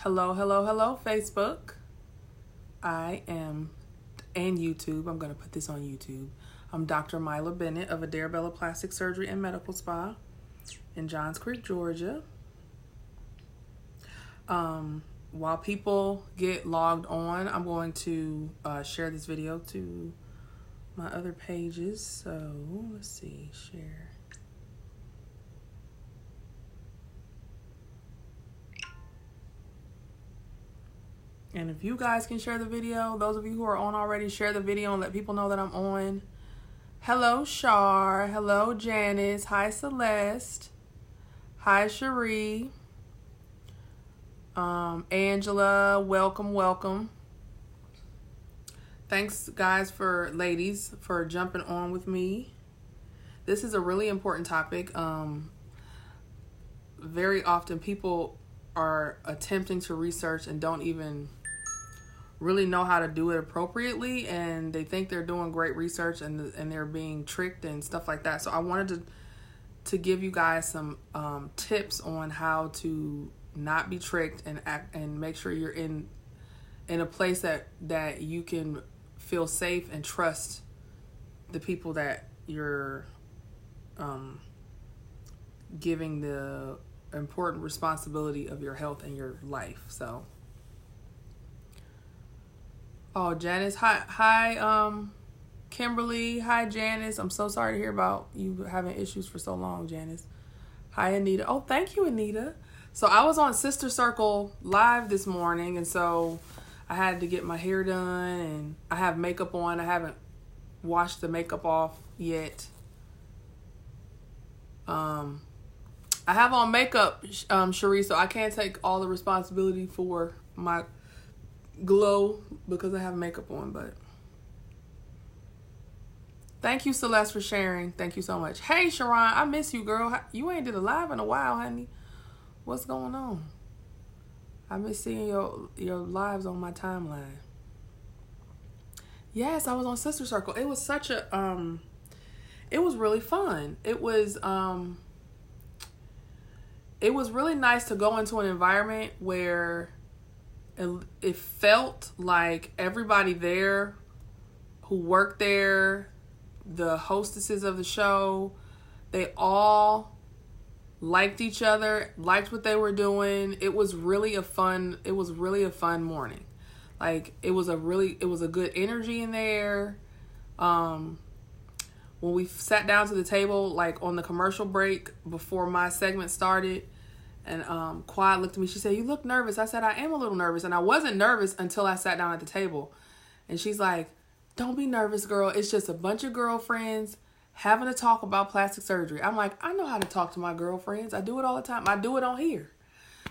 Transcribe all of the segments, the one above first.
Hello, hello, hello, Facebook. And YouTube. I'm going to put this on YouTube. I'm Dr. Myla Bennett of Adara Plastic Surgery and Medical Spa in Johns Creek, Georgia. While people get logged on, I'm going to share this video to my other pages. So let's see, share. And if you guys can share the video, those of you who are on already, share the video and let people know that I'm on. Hello, Shar. Hello, Janice. Hi, Celeste. Hi, Cherie. Angela, welcome. Thanks, guys, ladies, for jumping on with me. This is a really important topic. Very often people are attempting to research and don't even really know how to do it appropriately, and they think they're doing great research and they're being tricked and stuff like that. So I wanted to give you guys some tips on how to not be tricked and make sure you're in a place that you can feel safe and trust the people that you're giving the important responsibility of your health and your life. So Janice, hi, Kimberly, hi, Janice. I'm so sorry to hear about you having issues for so long, Janice. Hi, Anita. Oh, thank you, Anita. So I was on Sister Circle Live this morning, and so I had to get my hair done, and I have makeup on. I haven't washed the makeup off yet. I have on makeup, Cherie, so I can't take all the responsibility for my glow because I have makeup on, but thank you, Celeste, for sharing. Thank you so much. Hey, Sharon, I miss you, girl. You ain't did a live in a while, honey. What's going on? I miss seeing your lives on my timeline. Yes, I was on Sister Circle. It was such a it was really fun. It was really nice to go into an environment where it felt like everybody there who worked there, the hostesses of the show, they all liked each other, liked what they were doing. It was really a fun morning. Like it was a good energy in there. When we sat down to the table, like on the commercial break before my segment started, and Quad looked at me, she said, "You look nervous." I said, "I am a little nervous." And I wasn't nervous until I sat down at the table. And she's like, "Don't be nervous, girl. It's just a bunch of girlfriends having a talk about plastic surgery." I'm like, I know how to talk to my girlfriends. I do it all the time. I do it on here.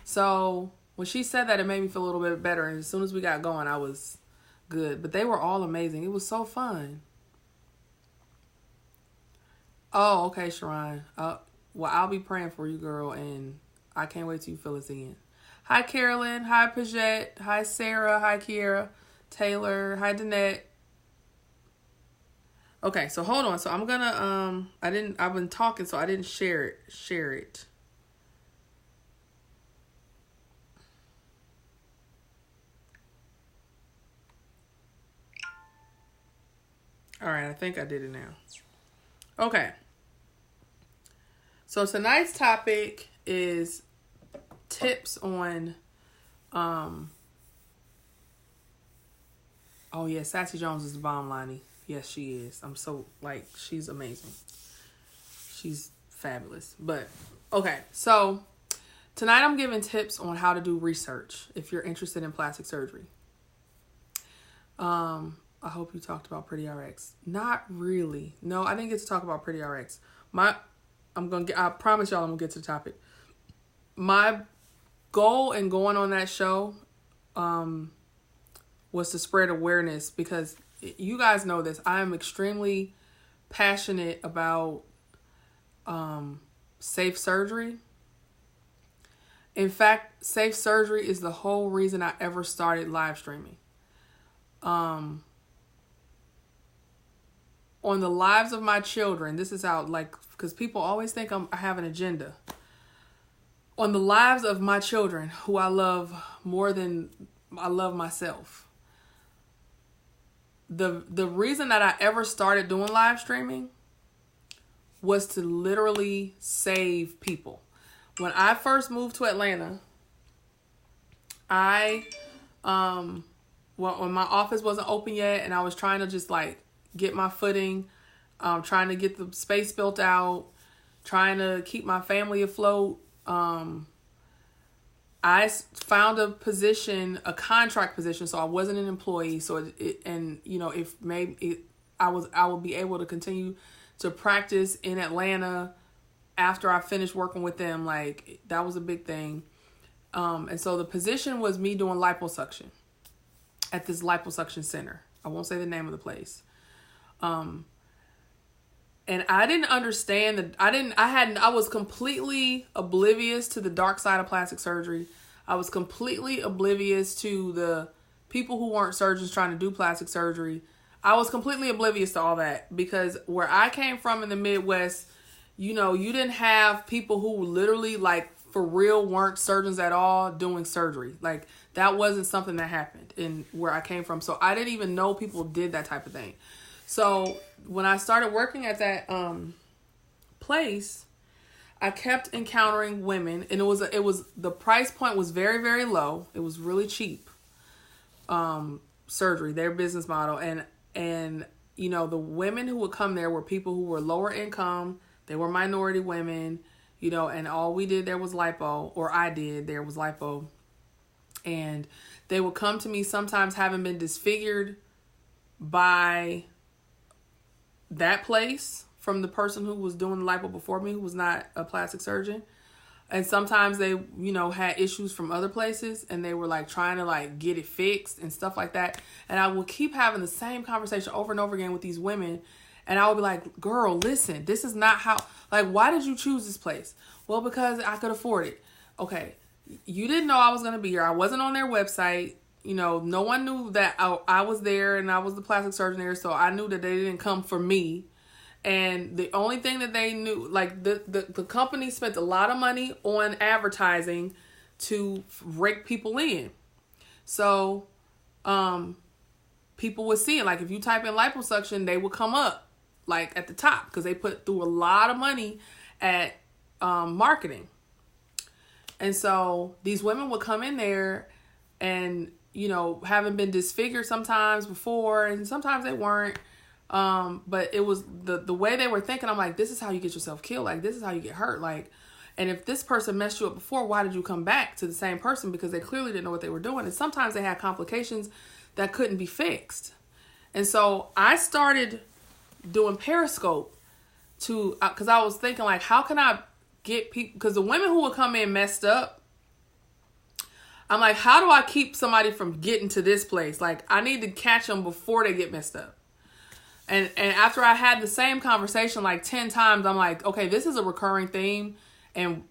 So when she said that, it made me feel a little bit better. And as soon as we got going, I was good. But they were all amazing. It was so fun. Oh, okay, Sharon. Well, I'll be praying for you, girl, and I can't wait till you fill us in. Hi, Carolyn. Hi, Paget. Hi, Sarah. Hi, Kiera. Taylor. Hi, Danette. Okay, so hold on. So I'm gonna I've been talking, so I didn't share it. All right, I think I did it now. Okay. So tonight's topic is tips on oh yeah, Sassy Jones is the bomb, Lonnie. Yes, she is. I'm so, she's amazing. She's fabulous. But, okay. So, tonight I'm giving tips on how to do research if you're interested in plastic surgery. I hope you talked about Pretty RX. Not really. No, I didn't get to talk about Pretty RX. I promise y'all I'm going to get to the topic. My goal in going on that show was to spread awareness because you guys know this. I am extremely passionate about safe surgery. In fact, safe surgery is the whole reason I ever started live streaming. On the lives of my children, this is how, because people always think I have an agenda. on the lives of my children, who I love more than I love myself. The reason that I ever started doing live streaming was to literally save people. When I first moved to Atlanta, when my office wasn't open yet and I was trying to just like get my footing, trying to get the space built out, trying to keep my family afloat, I found a position, a contract position, so I wasn't an employee. So I would be able to continue to practice in Atlanta after I finished working with them. Like, that was a big thing. And so the position was me doing liposuction at this liposuction center. I won't say the name of the place. And I didn't understand that I was completely oblivious to the dark side of plastic surgery. I was completely oblivious to the people who weren't surgeons trying to do plastic surgery. I was completely oblivious to all that, because where I came from in the Midwest, you didn't have people who literally, like, for real weren't surgeons at all doing surgery. Like, that wasn't something that happened in where I came from. So I didn't even know people did that type of thing. So when I started working at that place, I kept encountering women, and it was the price point was very, very low. It was really cheap. Surgery, their business model, and the women who would come there were people who were lower income. They were minority women, and all we did there was lipo, or I did there was lipo. And they would come to me sometimes having been disfigured by that place from the person who was doing the lipo before me, who was not a plastic surgeon. And sometimes they, had issues from other places, and they were like trying to like get it fixed and stuff like that. And I would keep having the same conversation over and over again with these women. And I would be like, girl, listen, this is not how, like, why did you choose this place? Well, because I could afford it. Okay. You didn't know I was going to be here. I wasn't on their website. No one knew that I was there and I was the plastic surgeon there. So I knew that they didn't come for me. And the only thing that they knew, like, the company spent a lot of money on advertising to rake people in. So people would see it. Like, if you type in liposuction, they would come up like at the top, because they put through a lot of money at marketing. And so these women would come in there and, having been disfigured sometimes before, and sometimes they weren't. But it was the way they were thinking. I'm like, this is how you get yourself killed. Like, this is how you get hurt. Like, and if this person messed you up before, why did you come back to the same person? Because they clearly didn't know what they were doing. And sometimes they had complications that couldn't be fixed. And so I started doing Periscope because I was thinking, like, how can I get people, because the women who would come in messed up, I'm like, how do I keep somebody from getting to this place? Like, I need to catch them before they get messed up. And after I had the same conversation like 10 times, I'm like, okay, this is a recurring theme, and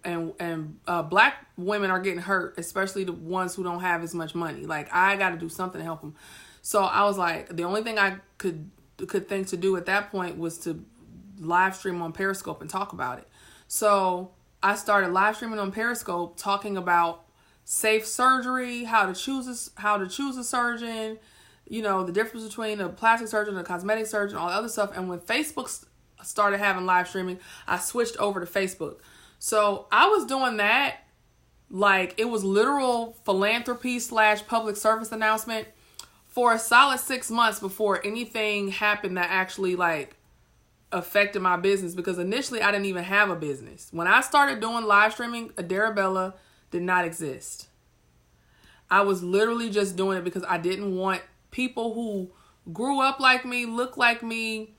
black women are getting hurt, especially the ones who don't have as much money. Like, I got to do something to help them. So I was like, the only thing I could think to do at that point was to live stream on Periscope and talk about it. So I started live streaming on Periscope, talking about safe surgery, how to choose a surgeon, the difference between a plastic surgeon and a cosmetic surgeon, all the other stuff. And when Facebook started having live streaming, I switched over to Facebook. So I was doing that like it was literal philanthropy / public service announcement for a solid 6 months before anything happened that actually like affected my business, because initially I didn't even have a business. When I started doing live streaming, Adarabella did not exist. I was literally just doing it because I didn't want people who grew up like me, looked like me,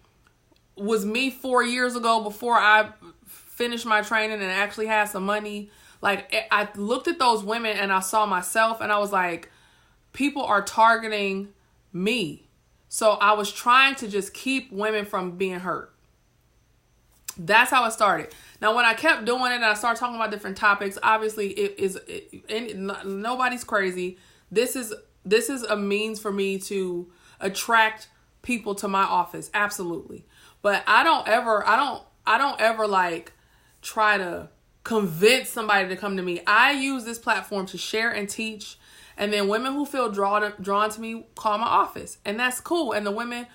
was me 4 years ago before I finished my training and actually had some money. Like, I looked at those women and I saw myself and I was like, people are targeting me. So I was trying to just keep women from being hurt. That's how it started. Now, when I kept doing it and I started talking about different topics, obviously nobody's crazy. This is a means for me to attract people to my office. Absolutely. But I don't ever like try to convince somebody to come to me. I use this platform to share and teach. And then women who feel drawn to me call my office. And that's cool. And the women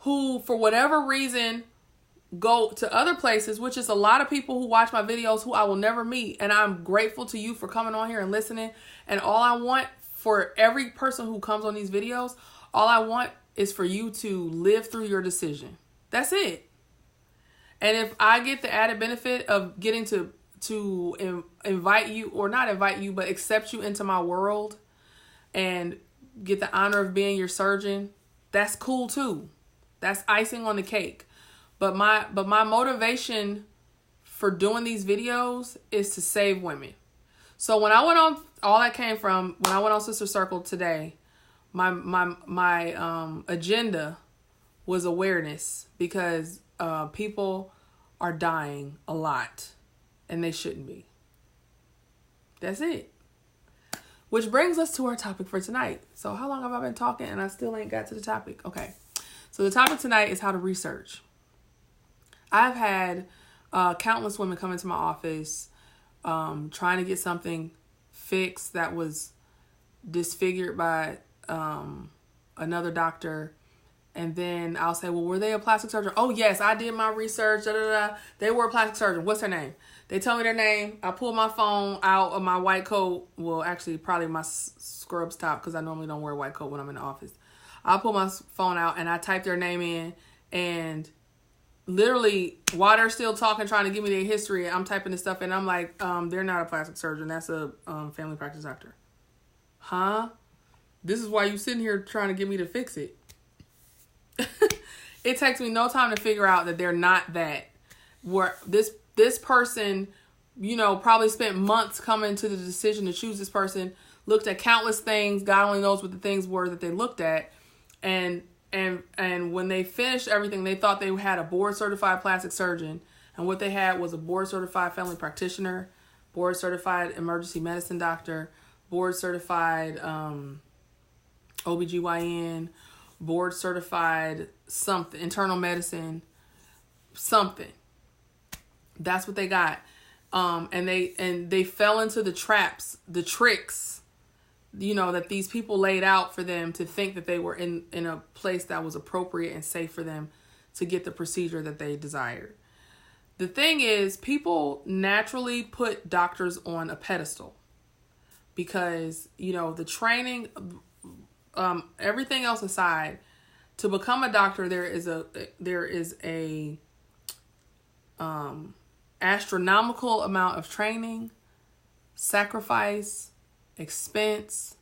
who, for whatever reason, go to other places, which is a lot of people who watch my videos who I will never meet. And I'm grateful to you for coming on here and listening. And all I want for every person who comes on these videos, all I want is for you to live through your decision. That's it. And if I get the added benefit of getting to invite you, or not invite you, but accept you into my world and get the honor of being your surgeon, that's cool too. That's icing on the cake. But my motivation for doing these videos is to save women. So when I went on, all that came from when I went on Sister Circle today, my agenda was awareness, because people are dying a lot and they shouldn't be. That's it. Which brings us to our topic for tonight. So how long have I been talking and I still ain't got to the topic? Okay. So the topic tonight is how to research. I've had countless women come into my office trying to get something fixed that was disfigured by another doctor. And then I'll say, well, were they a plastic surgeon? Oh, yes, I did my research. Da, da, da. They were a plastic surgeon. What's their name? They tell me their name. I pull my phone out of my white coat. Well, actually, probably my scrubs top, because I normally don't wear a white coat when I'm in the office. I'll pull my phone out and I type their name in, and literally while they're still talking, trying to give me their history, I'm typing this stuff in. I'm like, they're not a plastic surgeon. That's a family practice doctor. Huh? This is why you sitting here trying to get me to fix it. It takes me no time to figure out that they're not that. Where this person, probably spent months coming to the decision to choose this person, looked at countless things. God only knows what the things were that they looked at. And when they finished everything, they thought they had a board certified plastic surgeon. And what they had was a board certified family practitioner, board certified emergency medicine doctor, board certified OBGYN, board certified something, internal medicine, something. That's what they got. And they fell into the traps, the tricks, that these people laid out for them to think that they were in a place that was appropriate and safe for them to get the procedure that they desired. The thing is, people naturally put doctors on a pedestal because, the training, everything else aside, to become a doctor, there is a astronomical amount of training, sacrifice, expense,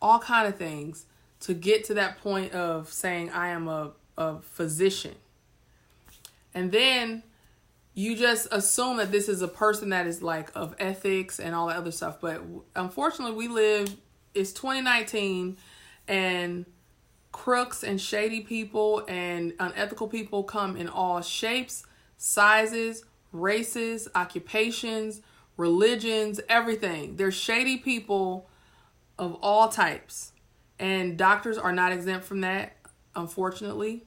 all kind of things to get to that point of saying I am a physician. And then you just assume that this is a person that is like of ethics and all that other stuff. But unfortunately, it's 2019, and crooks and shady people and unethical people come in all shapes, sizes, races, occupations, religions, everything. There's shady people of all types, and doctors are not exempt from that, unfortunately.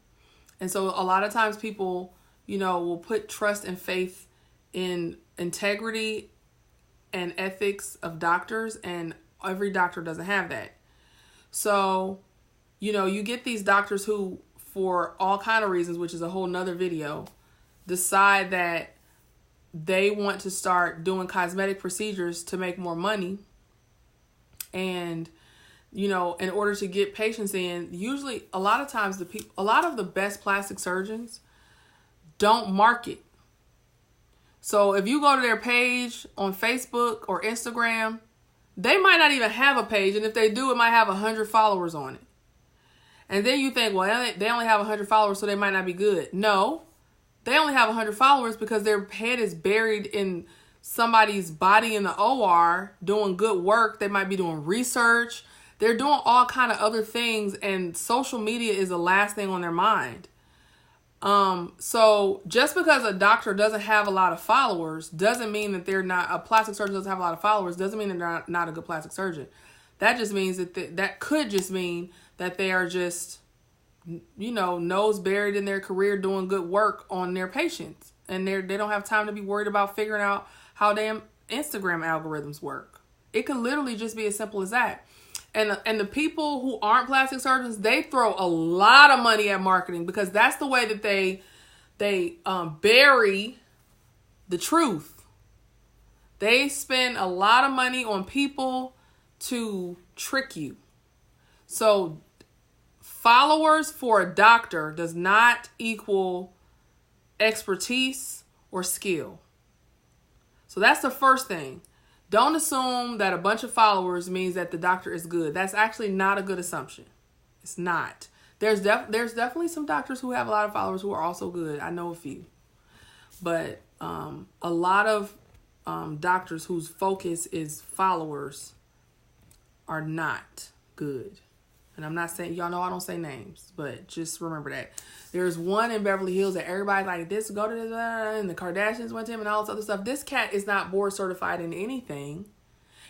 And so a lot of times people, will put trust and faith in integrity and ethics of doctors, and every doctor doesn't have that. So, you get these doctors who, for all kind of reasons, which is a whole nother video, decide that they want to start doing cosmetic procedures to make more money. And, in order to get patients in, usually a lot of times a lot of the best plastic surgeons don't market. So if you go to their page on Facebook or Instagram, they might not even have a page. And if they do, it might have 100 followers on it. And then you think, well, they only have 100 followers, so they might not be good. No, they only have 100 followers because their head is buried in somebody's body in the OR doing good work. They might be doing research. They're doing all kind of other things, and social media is the last thing on their mind. So just because a doctor doesn't have a lot of followers doesn't mean that they're not, a plastic surgeon doesn't have a lot of followers, doesn't mean they're not a good plastic surgeon. That just means that could just mean that they are just, nose buried in their career doing good work on their patients. And they don't have time to be worried about figuring out how damn Instagram algorithms work. It can literally just be as simple as that. And the people who aren't plastic surgeons, they throw a lot of money at marketing because that's the way that they bury the truth. They spend a lot of money on people to trick you. So followers for a doctor does not equal expertise or skill. So that's the first thing. Don't assume that a bunch of followers means that the doctor is good. That's actually not a good assumption. It's not. There's definitely some doctors who have a lot of followers who are also good. I know a few. But a lot of doctors whose focus is followers are not good. And I'm not saying, y'all know I don't say names, but just remember that. There's one in Beverly Hills that everybody's like, this, go to this, and the Kardashians went to him and all this other stuff. This cat is not board certified in anything.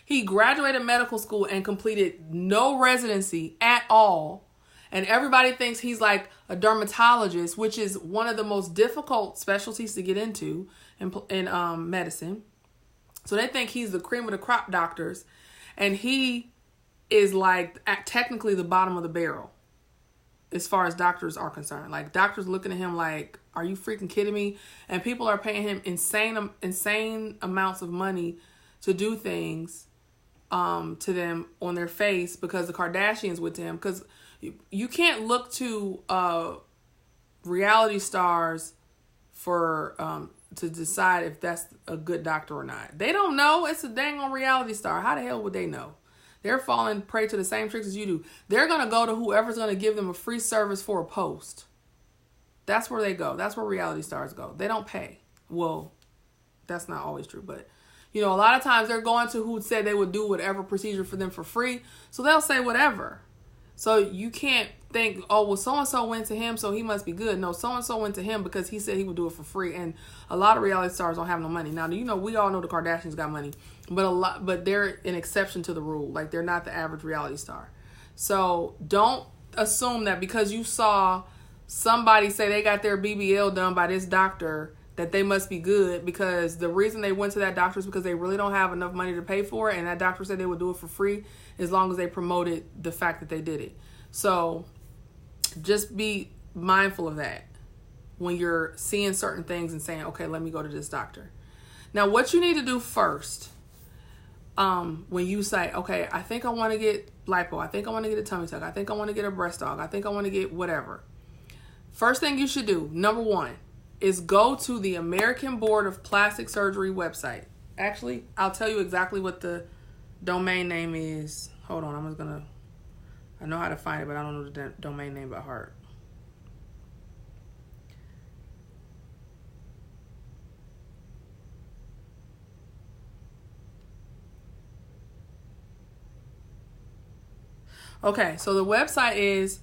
He graduated medical school and completed no residency at all. And everybody thinks he's like a dermatologist, which is one of the most difficult specialties to get into in medicine. So they think he's the cream of the crop doctors. And he is like technically the bottom of the barrel as far as doctors are concerned. Like doctors looking at him like, are you freaking kidding me? And people are paying him insane amounts of money to do things to them on their face because the Kardashians with him. Because you can't look to reality stars for to decide if that's a good doctor or not. They don't know. It's a dang on reality star. How the hell would they know? They're falling prey to the same tricks as you do. They're going to go to whoever's going to give them a free service for a post. That's where they go. That's where reality stars go. They don't pay. Well, that's not always true. But, you know, a lot of times they're going to who said they would do whatever procedure for them for free. So they'll say whatever. So you can't think, oh, well, so-and-so went to him, so he must be good. No, so-and-so went to him because he said he would do it for free. And a lot of reality stars don't have no money. Now, you know, we all know the Kardashians got money. But they're an exception to the rule. Like, they're not the average reality star. So don't assume that because you saw somebody say they got their BBL done by this doctor that they must be good, because the reason they went to that doctor is because they really don't have enough money to pay for it, and that doctor said they would do it for free as long as they promoted the fact that they did it. So just be mindful of that when you're seeing certain things and saying, okay, let me go to this doctor. Now, what you need to do first, when you say, okay, I think I want to get lipo, I think I want to get a tummy tuck, I think I want to get a breast aug, I think I want to get whatever. First thing you should do, number one, is go to the American Board of Plastic Surgery website. Actually, I'll tell you exactly what the domain name is. Hold on, I know how to find it, but I don't know the domain name by heart. Okay, so the website is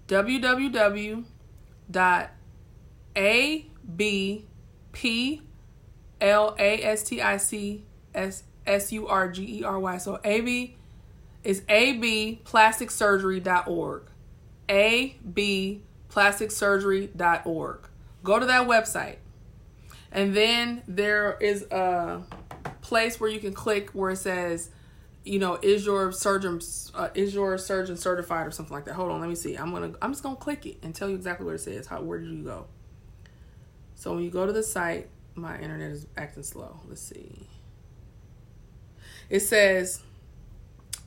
www.abplasticsurgery. So AB is abplasticsurgery.org. abplasticsurgery.org. Go to that website. And then there is a place where you can click where it says, you know, is your surgeon certified or something like that. Hold on, let me see. I'm just gonna click it and tell you exactly what it says. Where did you go? So when you go to the site, my internet is acting slow. Let's see. It says,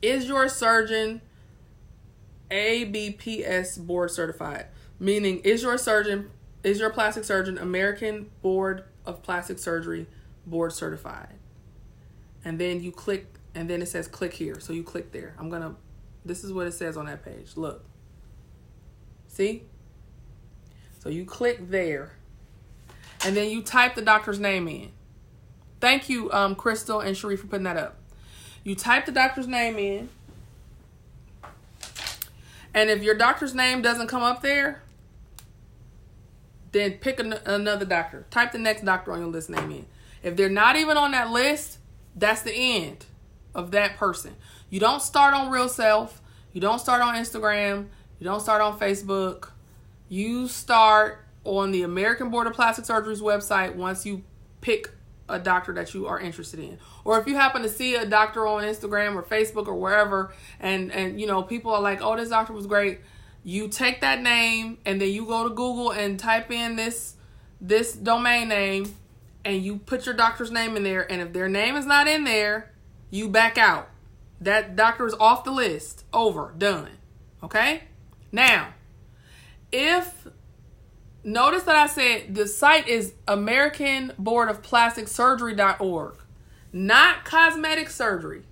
is your surgeon ABPS board certified? Meaning, is your plastic surgeon American Board of Plastic Surgery board certified? And then you click, and then it says click here. So you click there. This is what it says on that page. Look. See? So you click there. And then you type the doctor's name in. Thank you, Crystal and Sharif, for putting that up. You type the doctor's name in. And if your doctor's name doesn't come up there, then pick another doctor. Type the next doctor on your list name in. If they're not even on that list, that's the end of that person. You don't start on Real Self. You don't start on Instagram. You don't start on Facebook. You start on the American Board of Plastic Surgery's website once you pick a doctor that you are interested in. Or if you happen to see a doctor on Instagram or Facebook or wherever, and people are like, oh, this doctor was great, you take that name and then you go to Google and type in this domain name and you put your doctor's name in there, and if their name is not in there, you back out. That doctor is off the list. Over. Done. Okay? Now, notice that I said the site is American Board of Plastic Surgery.org, not cosmetic surgery.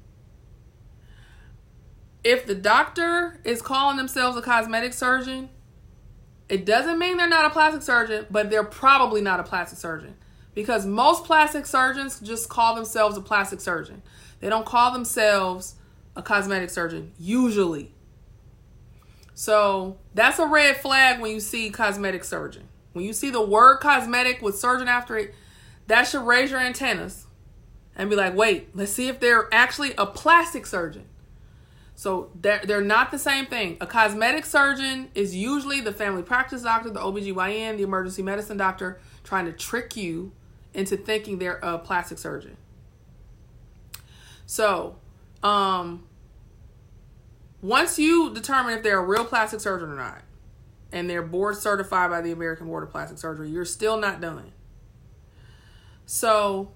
If the doctor is calling themselves a cosmetic surgeon, it doesn't mean they're not a plastic surgeon, but they're probably not a plastic surgeon, because most plastic surgeons just call themselves a plastic surgeon. They don't call themselves a cosmetic surgeon, usually. So that's a red flag when you see cosmetic surgeon. When you see the word cosmetic with surgeon after it, that should raise your antennas and be like, wait, let's see if they're actually a plastic surgeon. So they're not the same thing. A cosmetic surgeon is usually the family practice doctor, the OBGYN, the emergency medicine doctor, trying to trick you into thinking they're a plastic surgeon. So, once you determine if they're a real plastic surgeon or not, and they're board certified by the American Board of Plastic Surgery, you're still not done. So,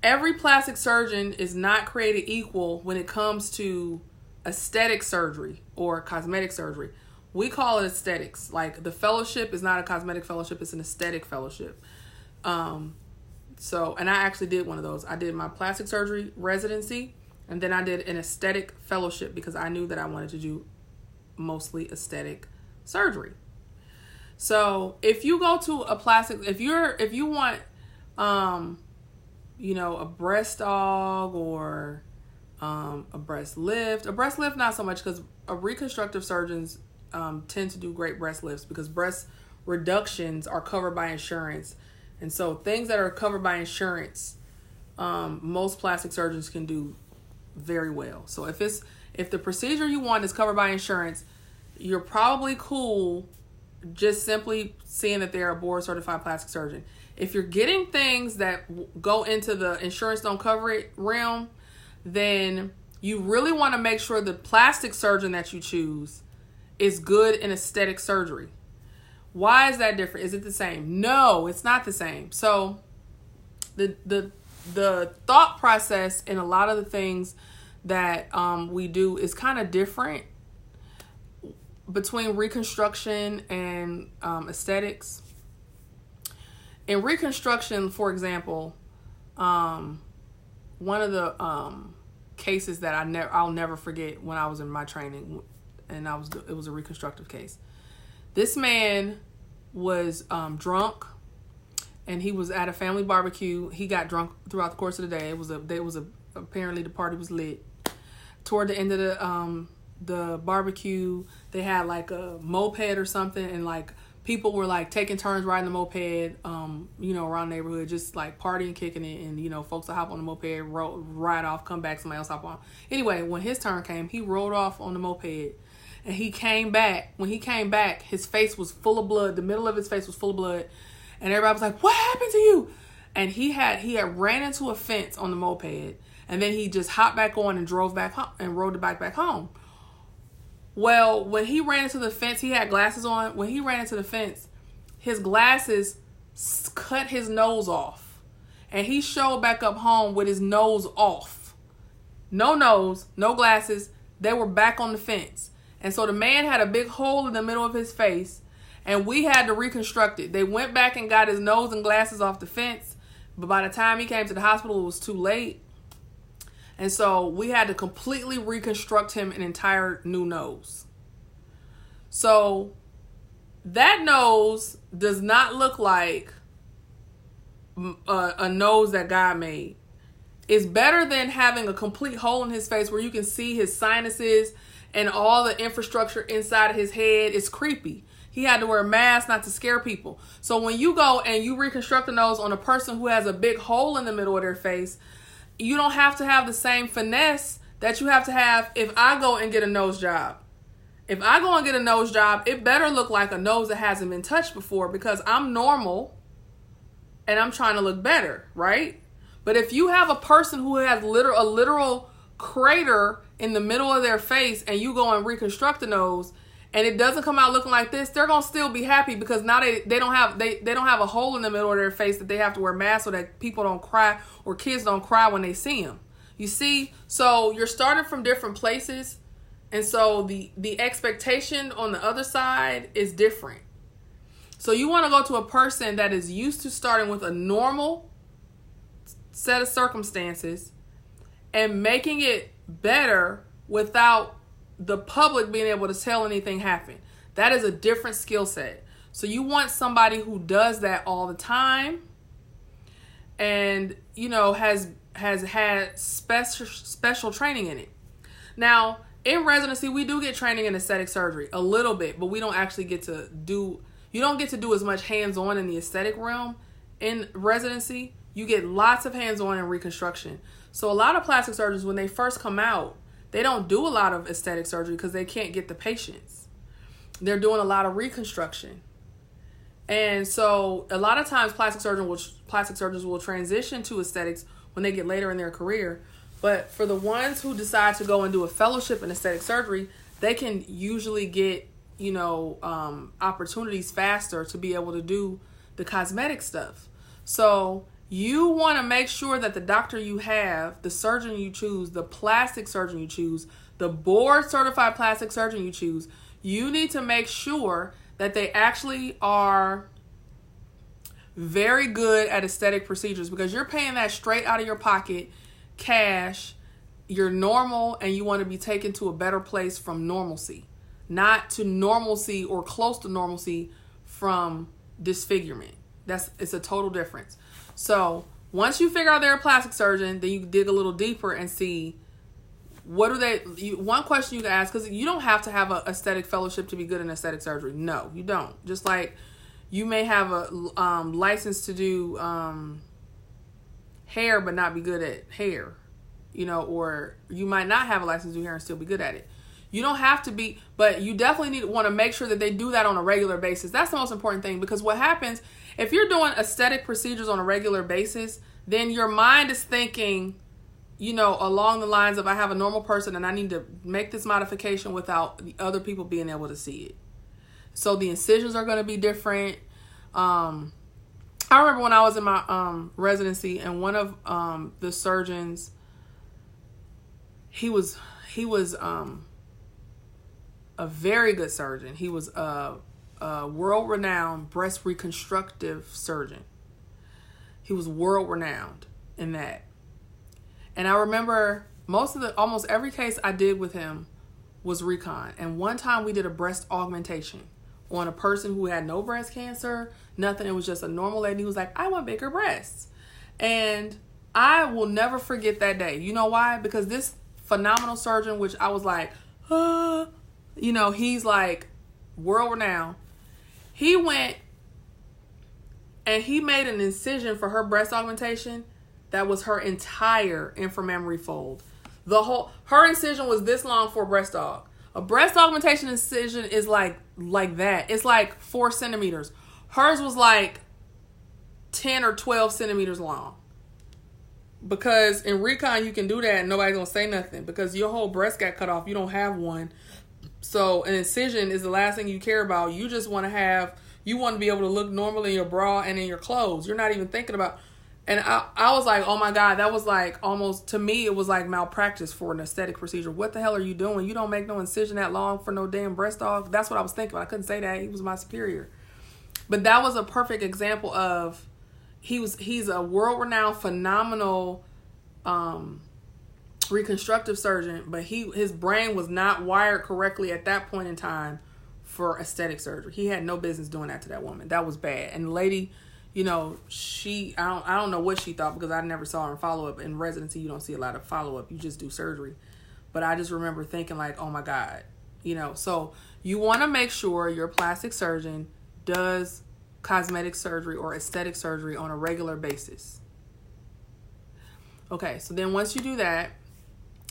every plastic surgeon is not created equal when it comes to aesthetic surgery or cosmetic surgery. We call it aesthetics. Like, the fellowship is not a cosmetic fellowship, it's an aesthetic fellowship. And I actually did one of those. I did my plastic surgery residency, and then I did an aesthetic fellowship because I knew that I wanted to do mostly aesthetic surgery. So if you go to a plastic, if you want, a breast aug or a breast lift, not so much, because reconstructive surgeons tend to do great breast lifts because breast reductions are covered by insurance. And so things that are covered by insurance, most plastic surgeons can do very well. So if the procedure you want is covered by insurance, you're probably cool just simply seeing that they're a board certified plastic surgeon. If you're getting things that go into the insurance don't cover it realm, then you really want to make sure the plastic surgeon that you choose is good in aesthetic surgery. Why is that different? Is it the same? No, it's not the same. So the thought process in a lot of the things that we do is kind of different between reconstruction and aesthetics. In reconstruction, for example, one of the cases that I'll never forget when I was in my training, and it was a reconstructive case. This man was drunk, and he was at a family barbecue. He got drunk throughout the course of the day. Apparently the party was lit. Toward the end of the barbecue, they had like a moped or something, and like people were like taking turns riding the moped, around the neighborhood, just like partying, kicking it, and folks will hop on the moped, ride off, come back, somebody else hop on. Anyway, when his turn came, he rode off on the moped. And he came back. When he came back, his face was full of blood. The middle of his face was full of blood. And everybody was like, what happened to you? And he had ran into a fence on the moped. And then he just hopped back on and drove back home and rode the bike back home. Well, when he ran into the fence, he had glasses on. When he ran into the fence, his glasses cut his nose off. And he showed back up home with his nose off. No nose, no glasses. They were back on the fence. And so the man had a big hole in the middle of his face, and we had to reconstruct it. They went back and got his nose and glasses off the fence, but by the time he came to the hospital, it was too late. And so we had to completely reconstruct him an entire new nose. So that nose does not look like a nose that God made. It's better than having a complete hole in his face where you can see his sinuses and all the infrastructure inside of his head. Is creepy. He had to wear a mask not to scare people. So when you go and you reconstruct a nose on a person who has a big hole in the middle of their face, you don't have to have the same finesse that you have to have if I go and get a nose job. If I go and get a nose job, it better look like a nose that hasn't been touched before, because I'm normal and I'm trying to look better, right? But if you have a person who has a literal crater in the middle of their face and you go and reconstruct the nose and it doesn't come out looking like this, they're going to still be happy because now they don't have a hole in the middle of their face that they have to wear masks so that people don't cry or kids don't cry when they see them. You see? So you're starting from different places, and so the expectation on the other side is different. So you want to go to a person that is used to starting with a normal set of circumstances and making it better without the public being able to tell anything happened. That is a different skill set. So you want somebody who does that all the time and, has had special training in it. Now, in residency, we do get training in aesthetic surgery a little bit, but we don't actually get to do, you don't get to do as much hands-on in the aesthetic realm in residency. You get lots of hands-on in reconstruction. So a lot of plastic surgeons, when they first come out, they don't do a lot of aesthetic surgery because they can't get the patients. They're doing a lot of reconstruction. And so a lot of times plastic surgeons will transition to aesthetics when they get later in their career. But for the ones who decide to go and do a fellowship in aesthetic surgery, they can usually get, opportunities faster to be able to do the cosmetic stuff. So you want to make sure that the doctor you have, the surgeon you choose, the plastic surgeon you choose, the board certified plastic surgeon you choose, you need to make sure that they actually are very good at aesthetic procedures, because you're paying that straight out of your pocket, cash. You're normal and you want to be taken to a better place from normalcy, not to normalcy or close to normalcy from disfigurement. It's a total difference. So once you figure out they're a plastic surgeon, then you dig a little deeper and see one question you can ask, because you don't have to have an aesthetic fellowship to be good in aesthetic surgery. No, you don't. Just like you may have a license to do hair but not be good at hair, or you might not have a license to do hair and still be good at it. You don't have to be, but you definitely want to make sure that they do that on a regular basis. That's the most important thing, because what happens if you're doing aesthetic procedures on a regular basis, then your mind is thinking, along the lines of, I have a normal person and I need to make this modification without the other people being able to see it. So the incisions are going to be different. I remember when I was in my residency, and one of the surgeons, he was a very good surgeon. He was a world-renowned breast reconstructive surgeon. He was world-renowned in that. And I remember almost every case I did with him was recon. And one time we did a breast augmentation on a person who had no breast cancer, nothing. It was just a normal lady who was like, I want bigger breasts. And I will never forget that day. You know why? Because this phenomenal surgeon, which I was like, he's like world-renowned. He went and he made an incision for her breast augmentation that was her entire inframammary fold. Her incision was this long for a breast aug. A breast augmentation incision is like that. It's like 4 centimeters. Hers was like 10 or 12 centimeters long. Because in recon you can do that and nobody's gonna say nothing, because your whole breast got cut off. You don't have one. So an incision is the last thing you care about. You just want to be able to look normal in your bra and in your clothes. You're not even thinking about. And I was like, oh my God, that was like almost, to me, it was like malpractice for an aesthetic procedure. What the hell are you doing? You don't make no incision that long for no damn breast aug. That's what I was thinking. I couldn't say that. He was my superior. But that was a perfect example of, he's a world-renowned, phenomenal reconstructive surgeon, but his brain was not wired correctly at that point in time for aesthetic surgery. He had no business doing that to that woman. That was bad. And the lady, I don't know what she thought, because I never saw her in follow-up. In residency, you don't see a lot of follow-up. You just do surgery. But I just remember thinking like, oh my God, so you want to make sure your plastic surgeon does cosmetic surgery or aesthetic surgery on a regular basis. Okay, so then once you do that,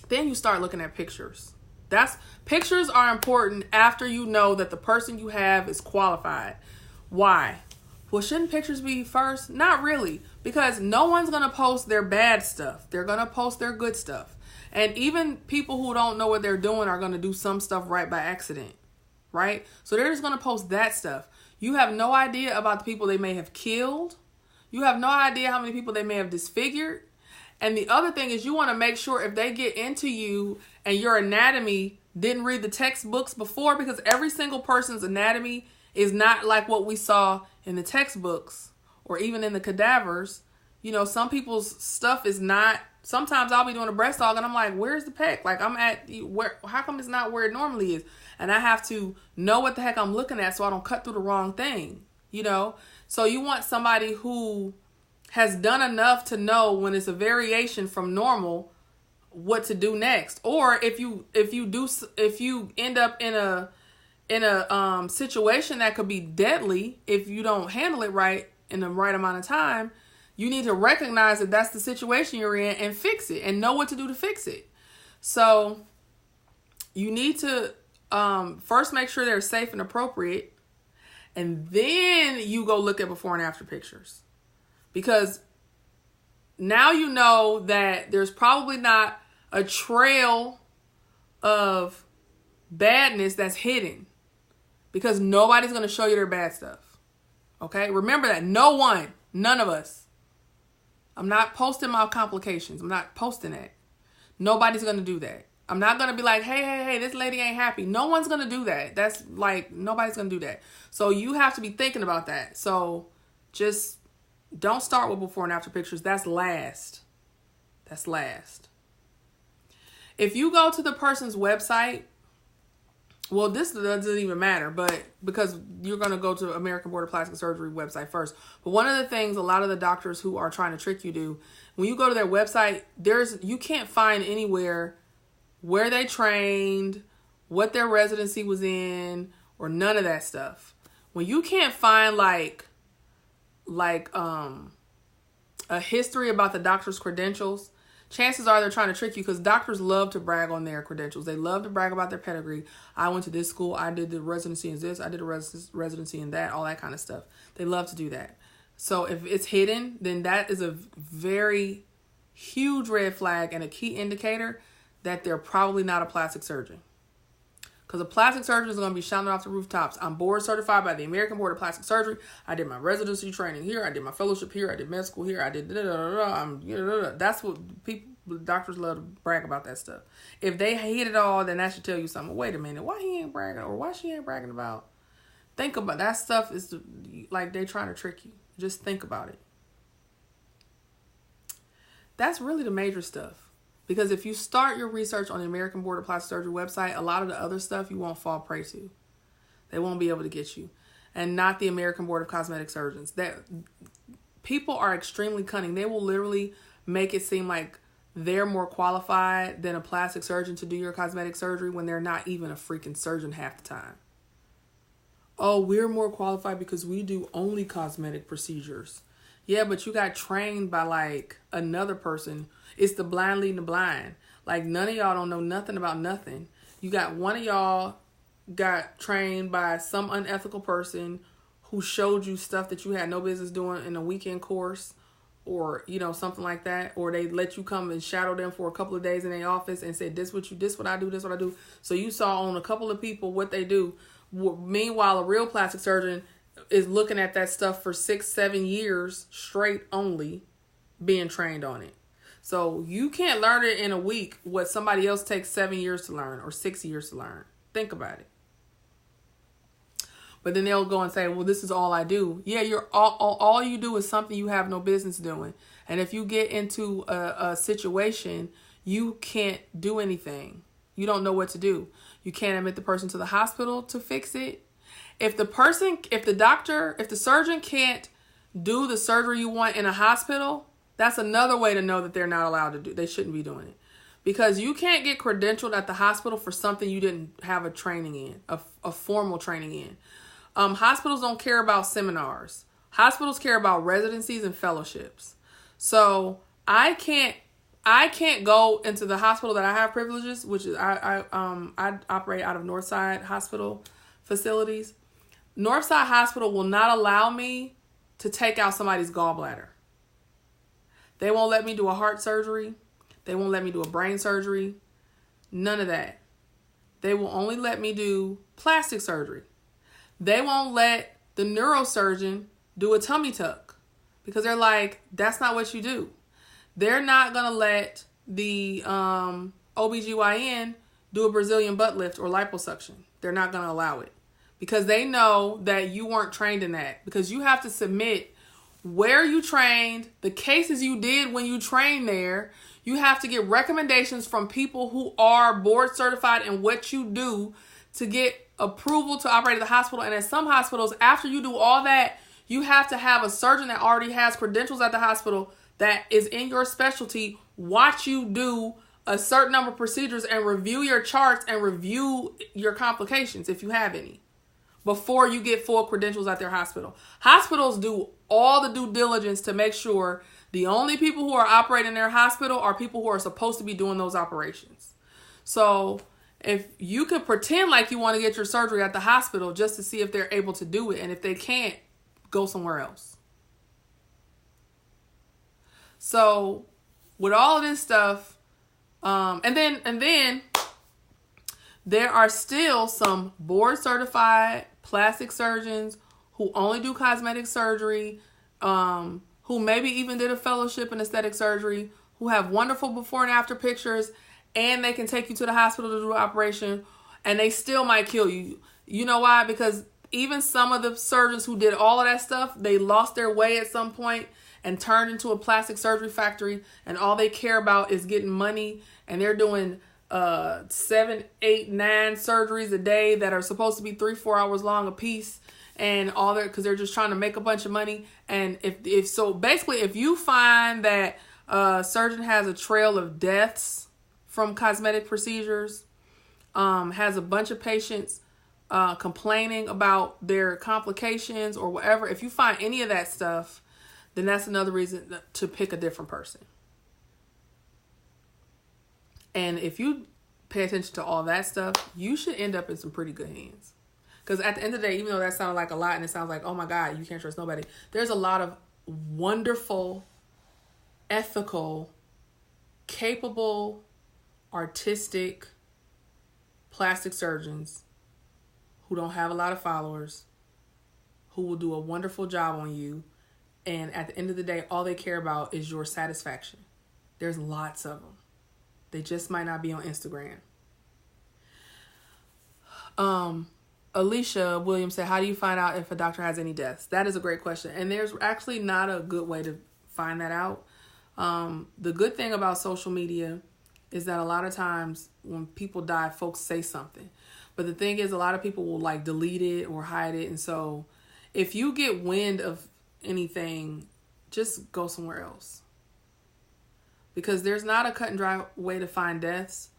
then you start looking at pictures. Pictures are important after you know that the person you have is qualified. Why? Well, shouldn't pictures be first? Not really, because no one's going to post their bad stuff. They're going to post their good stuff. And even people who don't know what they're doing are going to do some stuff right by accident, right? So they're just going to post that stuff. You have no idea about the people they may have killed. You have no idea how many people they may have disfigured. And the other thing is, you want to make sure if they get into you and your anatomy didn't read the textbooks before, because every single person's anatomy is not like what we saw in the textbooks or even in the cadavers. You know, some people's stuff is not. Sometimes I'll be doing a breast aug and I'm like, where's the pec? Like, I'm at where? How come it's not where it normally is? And I have to know what the heck I'm looking at so I don't cut through the wrong thing. You know, so you want somebody who has done enough to know when it's a variation from normal what to do next. Or if you end up in a situation that could be deadly if you don't handle it right in the right amount of time, you need to recognize that that's the situation you're in and fix it and know what to do to fix it. So you need to first make sure they're safe and appropriate, and then you go look at before and after pictures. Because now you know that there's probably not a trail of badness that's hidden, because nobody's going to show you their bad stuff. Okay? Remember that. None of us. I'm not posting my complications. I'm not posting that. Nobody's going to do that. I'm not going to be like, hey, this lady ain't happy. No one's going to do that. That's like, nobody's going to do that. So you have to be thinking about that. So just don't start with before and after pictures. That's last. That's last. If you go to the person's website, well, this doesn't even matter, but because you're going to go to American Board of Plastic Surgery website first. But one of the things a lot of the doctors who are trying to trick you do, when you go to their website, you can't find anywhere where they trained, what their residency was in, or none of that stuff. When you can't find like a history about the doctor's credentials, chances are they're trying to trick you, because doctors love to brag on their credentials. They love to brag about their pedigree. I went to this school. I did the residency in this. I did a residency in that, all that kind of stuff. They love to do that. So if it's hidden, then that is a very huge red flag and a key indicator that they're probably not a plastic surgeon. Because a plastic surgeon is going to be shouting off the rooftops. I'm board certified by the American Board of Plastic Surgery. I did my residency training here. I did my fellowship here. I did med school here. I did That's what doctors love to brag about, that stuff. If they hate it all, then that should tell you something. Wait a minute. Why he ain't bragging, or why she ain't bragging about? Think about that stuff. Is like they trying to trick you. Just think about it. That's really the major stuff. Because if you start your research on the American Board of Plastic Surgery website, a lot of the other stuff you won't fall prey to. They won't be able to get you. And not the American Board of Cosmetic Surgeons. People are extremely cunning. They will literally make it seem like they're more qualified than a plastic surgeon to do your cosmetic surgery when they're not even a freaking surgeon half the time. Oh, we're more qualified because we do only cosmetic procedures. Yeah, but you got trained by like another person. It's the blind leading the blind. Like, none of y'all don't know nothing about nothing. You got one of y'all got trained by some unethical person who showed you stuff that you had no business doing in a weekend course, or, you know, something like that. Or they let you come and shadow them for a couple of days in their office and said, this what I do. So you saw on a couple of people what they do. Meanwhile, a real plastic surgeon is looking at that stuff for 6-7 years straight, only being trained on it. So you can't learn it in a week what somebody else takes 7 years to learn or 6 years to learn. Think about it. But then they'll go and say, well, this is all I do. Yeah, you're all you do is something you have no business doing. And if you get into a situation, you can't do anything. You don't know what to do. You can't admit the person to the hospital to fix it. If the surgeon can't do the surgery you want in a hospital, that's another way to know that they're not allowed to do. They shouldn't be doing it, because you can't get credentialed at the hospital for something you didn't have a training in, a formal training in. Hospitals don't care about seminars. Hospitals care about residencies and fellowships. So I can't go into the hospital that I have privileges, which is I operate out of Northside Hospital facilities. Northside Hospital will not allow me to take out somebody's gallbladder. They won't let me do a heart surgery. They won't let me do a brain surgery. None of that. They will only let me do plastic surgery. They won't let the neurosurgeon do a tummy tuck because they're like, that's not what you do. They're not going to let the OBGYN do a Brazilian butt lift or liposuction. They're not going to allow it because they know that you weren't trained in that, because you have to submit where you trained, the cases you did when you trained there. You have to get recommendations from people who are board certified in what you do to get approval to operate at the hospital. And at some hospitals, after you do all that, you have to have a surgeon that already has credentials at the hospital that is in your specialty watch you do a certain number of procedures and review your charts and review your complications if you have any before you get full credentials at their hospital. Hospitals do all the due diligence to make sure the only people who are operating their hospital are people who are supposed to be doing those operations. So if you could pretend like you want to get your surgery at the hospital just to see if they're able to do it, and if they can't, go somewhere else. So with all of this stuff, and then there are still some board certified plastic surgeons who only do cosmetic surgery, who maybe even did a fellowship in aesthetic surgery, who have wonderful before and after pictures, and they can take you to the hospital to do an operation, and they still might kill you. You know why? Because even some of the surgeons who did all of that stuff, they lost their way at some point and turned into a plastic surgery factory, and all they care about is getting money, and they're doing 7, 8, 9 surgeries a day that are supposed to be 3-4 hours long a piece, and all that because they're just trying to make a bunch of money. And if so, basically, if you find that a surgeon has a trail of deaths from cosmetic procedures, has a bunch of patients complaining about their complications or whatever, if you find any of that stuff, then that's another reason to pick a different person. And if you pay attention to all that stuff, you should end up in some pretty good hands. Because at the end of the day, even though that sounds like a lot and it sounds like, oh my God, you can't trust nobody, there's a lot of wonderful, ethical, capable, artistic plastic surgeons who don't have a lot of followers, who will do a wonderful job on you. And at the end of the day, all they care about is your satisfaction. There's lots of them. They just might not be on Instagram. Alicia Williams said, how do you find out if a doctor has any deaths? That is a great question. And there's actually not a good way to find that out. The good thing about social media is that a lot of times when people die, folks say something. But the thing is, a lot of people will like delete it or hide it. And so if you get wind of anything, just go somewhere else. Because there's not a cut and dry way to find deaths.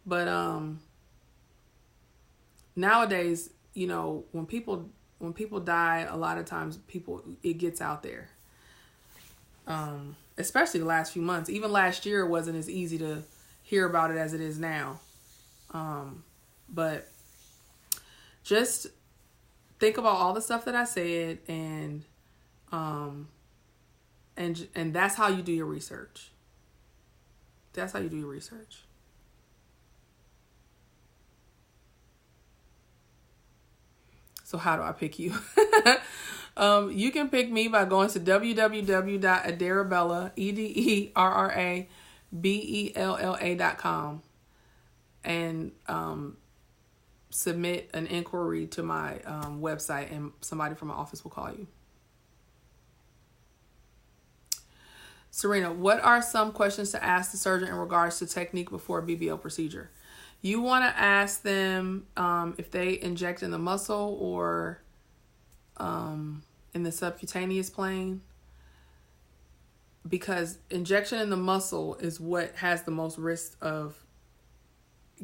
But nowadays, you know, when people die, a lot of times it gets out there. Especially the last few months. Even last year, it wasn't as easy to hear about it as it is now. But just think about all the stuff that I said, and that's how you do your research. That's how you do your research. So how do I pick you? You can pick me by going to www.ederabella.com and submit an inquiry to my website, and somebody from my office will call you. Serena, what are some questions to ask the surgeon in regards to technique before a BBL procedure? You want to ask them if they inject in the muscle or in the subcutaneous plane, because injection in the muscle is what has the most risk of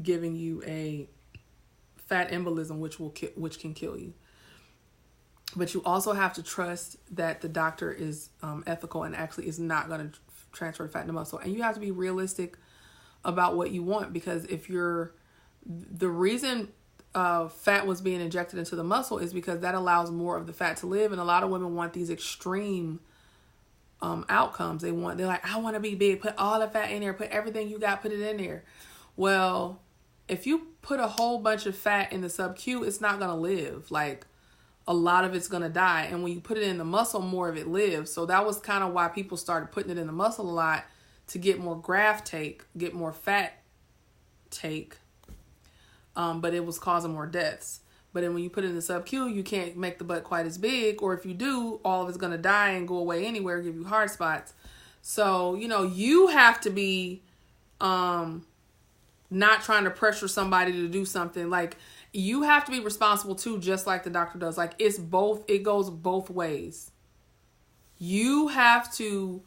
giving you a fat embolism, which can kill you. But you also have to trust that the doctor is ethical and actually is not going to transfer fat to muscle. And you have to be realistic about what you want, because if the reason fat was being injected into the muscle is because that allows more of the fat to live. And a lot of women want these extreme outcomes. They're like, I want to be big. Put all the fat in there. Put everything you got. Put it in there. Well, if you put a whole bunch of fat in the sub-Q, it's not going to live. Like, a lot of it's going to die. And when you put it in the muscle, more of it lives. So that was kind of why people started putting it in the muscle a lot, to get more graft take, get more fat take. But it was causing more deaths. But then when you put it in the sub-Q, you can't make the butt quite as big. Or if you do, all of it's going to die and go away anywhere, give you hard spots. So, you have to be not trying to pressure somebody to do something. Like, you have to be responsible too, just like the doctor does. Like, it goes both ways. You have to,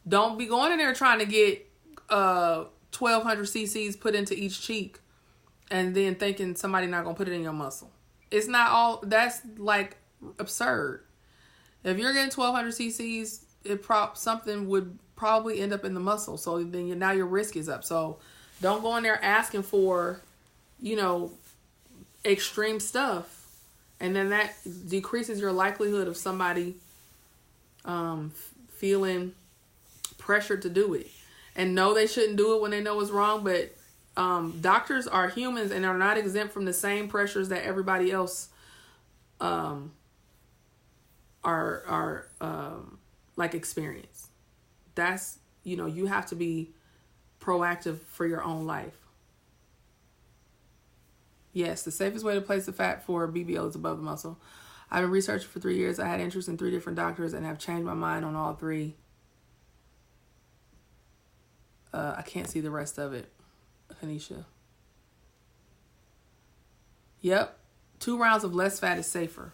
don't be going in there trying to get 1,200 cc's put into each cheek and then thinking somebody not going to put it in your muscle. It's not all, that's like absurd. If you're getting 1,200 cc's, something would probably end up in the muscle. So then now your risk is up. So don't go in there asking for, extreme stuff. And then that decreases your likelihood of somebody feeling pressured to do it. And no, they shouldn't do it when they know it's wrong, but doctors are humans and are not exempt from the same pressures that everybody else are like experience. That's, you have to be proactive for your own life. Yes, the safest way to place the fat for BBL is above the muscle. I've been researching for 3 years. I had interest in 3 different doctors and have changed my mind on all 3. I can't see the rest of it. Anisha. Yep. 2 rounds of less fat is safer.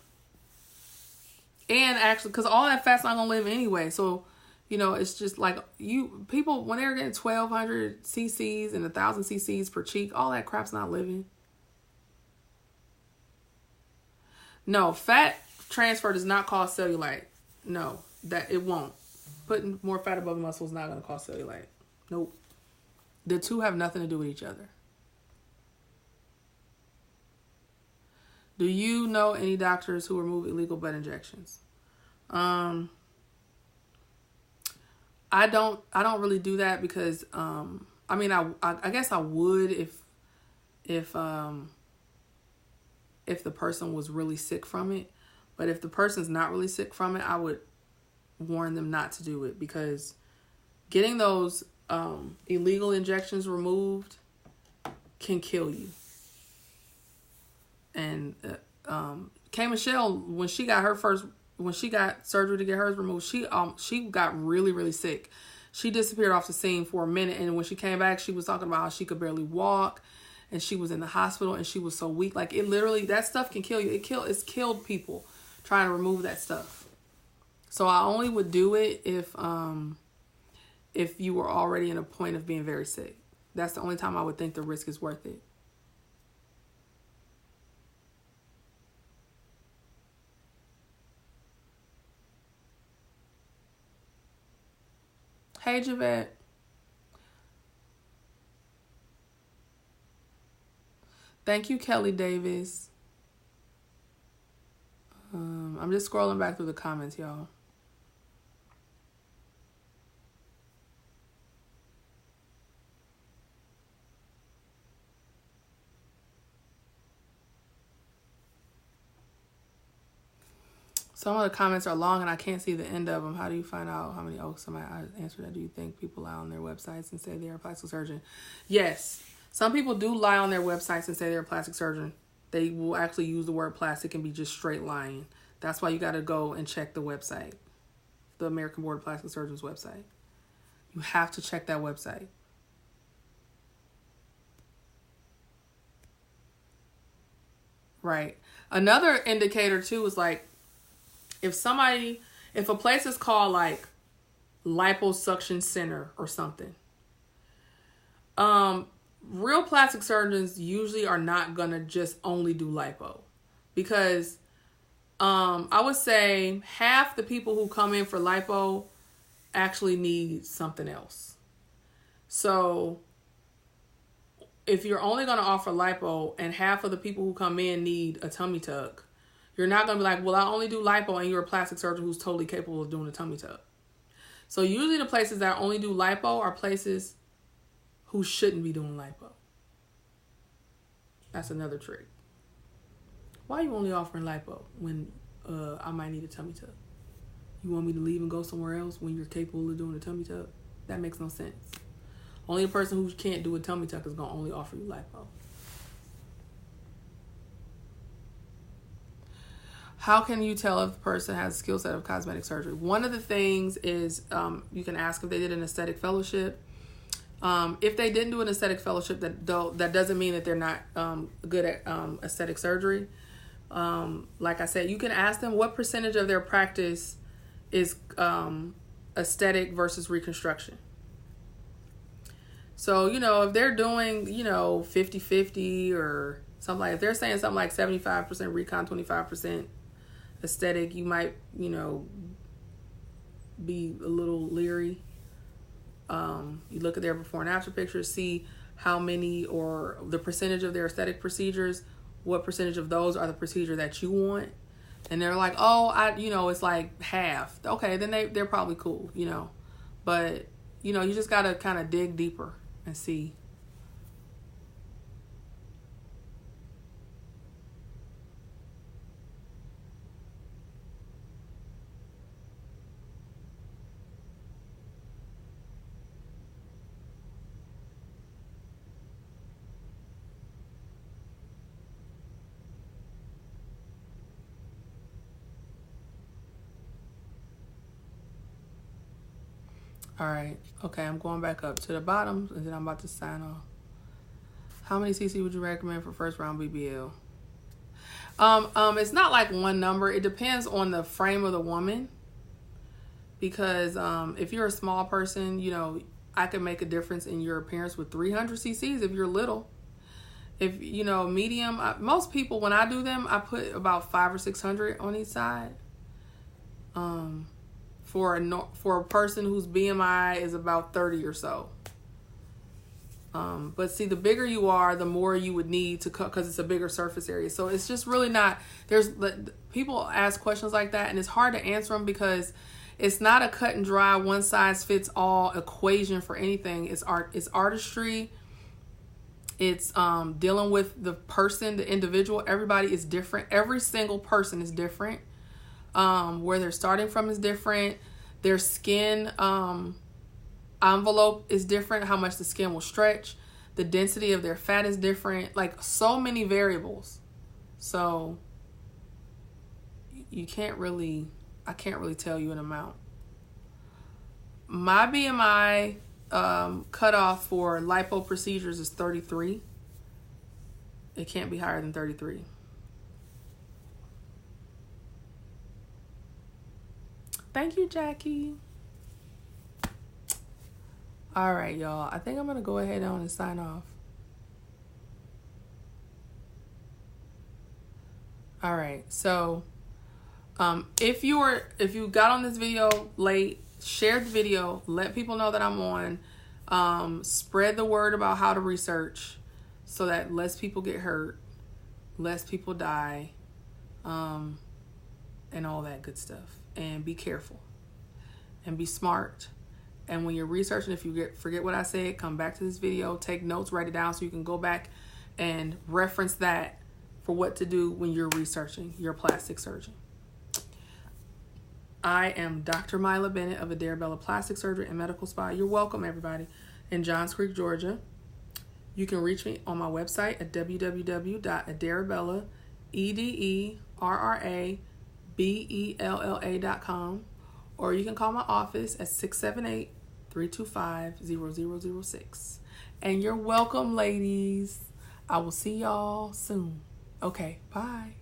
And actually, because all that fat's not going to live anyway. So, it's just like people, when they're getting 1,200 cc's and 1,000 cc's per cheek, all that crap's not living. No, fat transfer does not cause cellulite. No, that it won't. Putting more fat above the muscle is not going to cause cellulite. Nope. The two have nothing to do with each other. Do you know any doctors who remove illegal butt injections? I don't really do that because I guess I would if the person was really sick from it. But if the person's not really sick from it, I would warn them not to do it, because getting those illegal injections removed can kill you. And K. Michelle, when she got surgery to get hers removed, she got really, really sick. She disappeared off the scene for a minute, and when she came back, she was talking about how she could barely walk, and she was in the hospital, and she was so weak. Like, it literally, that stuff can kill you. It's killed people trying to remove that stuff. So I only would do it if you were already in a point of being very sick. That's the only time I would think the risk is worth it. Hey, Javette. Thank you, Kelly Davis. I'm just scrolling back through the comments, y'all. Some of the comments are long and I can't see the end of them. How do you find out how many somebody answered that? Do you think people lie on their websites and say they're a plastic surgeon? Yes. Some people do lie on their websites and say they're a plastic surgeon. They will actually use the word plastic and be just straight lying. That's why you got to go and check the website. The American Board of Plastic Surgeons website. You have to check that website. Right. Another indicator too is like, if a place is called like liposuction center or something, real plastic surgeons usually are not gonna just only do lipo, because I would say half the people who come in for lipo actually need something else. So if you're only going to offer lipo and half of the people who come in need a tummy tuck, you're not going to be like, well, I only do lipo, and you're a plastic surgeon who's totally capable of doing a tummy tuck. So usually the places that only do lipo are places who shouldn't be doing lipo. That's another trick. Why are you only offering lipo when I might need a tummy tuck? You want me to leave and go somewhere else when you're capable of doing a tummy tuck? That makes no sense. Only a person who can't do a tummy tuck is going to only offer you lipo. How can you tell if a person has a skill set of cosmetic surgery? One of the things is you can ask if they did an aesthetic fellowship. If they didn't do an aesthetic fellowship, that doesn't mean that they're not good at aesthetic surgery. Like I said, you can ask them what percentage of their practice is aesthetic versus reconstruction. So, if they're doing, 50-50 or something like, if they're saying something like 75% recon, 25% aesthetic, you might, be a little leery. You look at their before and after pictures, see how many or the percentage of their aesthetic procedures, what percentage of those are the procedure that you want. And they're like, it's like half. Okay, then they're probably cool, But, you just got to kind of dig deeper and see. All right. Okay, I'm going back up to the bottom, and then I'm about to sign off. How many CC would you recommend for first round BBL? It's not like one number. It depends on the frame of the woman. Because if you're a small person, I could make a difference in your appearance with 300 cc's if you're little. If, medium, most people, when I do them, I put about 500 or 600 on each side. For a person whose BMI is about 30 or so. But see, the bigger you are, the more you would need to cut, because it's a bigger surface area. So it's just really not, people ask questions like that, and it's hard to answer them because it's not a cut and dry, one size fits all equation for anything. It's artistry. It's dealing with the person, the individual. Everybody is different. Every single person is different. Where they're starting from is different. Their skin envelope is different. How much the skin will stretch. The density of their fat is different. Like, so many variables. So I can't really tell you an amount. My BMI cutoff for lipo procedures is 33. It can't be higher than 33. Thank you, Jackie. All right, y'all. I think I'm going to go ahead on and sign off. All right. So, if you got on this video late, share the video. Let people know that I'm on. Spread the word about how to research so that less people get hurt, less people die, and all that good stuff. And be careful and be smart. And when you're researching, if you forget what I said, come back to this video, take notes, write it down so you can go back and reference that for what to do when you're researching your plastic surgeon. I am Dr. Myla Bennett of Adarabella Plastic Surgery and Medical Spa. You're welcome, everybody, in Johns Creek, Georgia. You can reach me on my website at www.adarabella.com, or you can call my office at 678-325-0006. And you're welcome, ladies. I will see y'all soon. Okay, bye.